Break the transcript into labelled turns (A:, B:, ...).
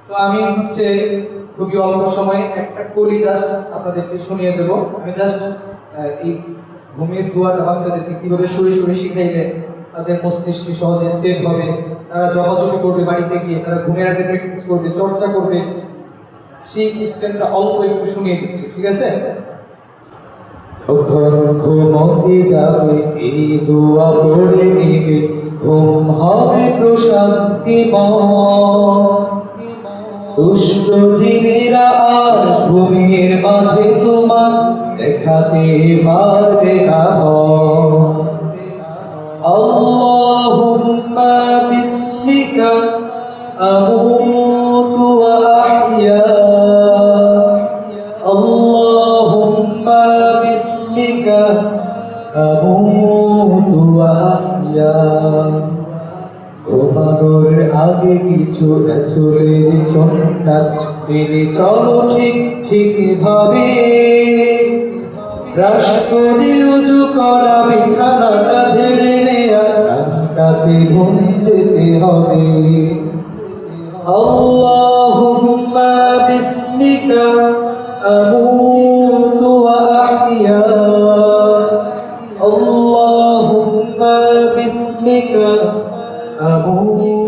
A: তো আমি হচ্ছে খুবই অল্প সময়ে একটা কলি জাস্ট আপনাদেরকে শুনিয়ে দেব। আমি জাস্ট এই ঘুমের দোয়াটা বাচ্চাদেরকে কিভাবে শুয়ে শুয়ে শিখাইলে তাদের মস্তিষ্কে সহজে সেট হবে, তারা জবাজবি করবে বাড়িতে গিয়ে, তারা ঘুমের আগে প্র্যাকটিস করবে, চর্চা করবে, সেই সিস্টেমটা অল্প একটু শুনিয়ে দিচ্ছি, ঠিক আছে? যখন ঘুমোতে যাবে এই দোয়া পড়ে নিবে, ঘুম হবে প্রশান্তিময়। দুষ্ট জিনেরা আর ঘুমের মাঝে তোমার দেখাতে পারবে না ভয়। আল্লাহুম্মা বিসমিকা আমুতু ওয়া আহইয়া, আল্লাহুম্মা বিসমিকা আমুতু ওয়া আহইয়া। ঘুমানোর আগে কিছু রাসূলের সুন্নাত মেনে চলো ঠিক ঠিক ভাবে। ব্রাশ করে ওযু করা, বিছানাটা ঝেড়ে নেয়া, জান্নাতে ঘুমে যেতে হবে। আল্লাহুম্মা বিসমিকা আমুতু ওয়া আহইয়া, আল্লাহুম্মা বিসমিকা আমুতু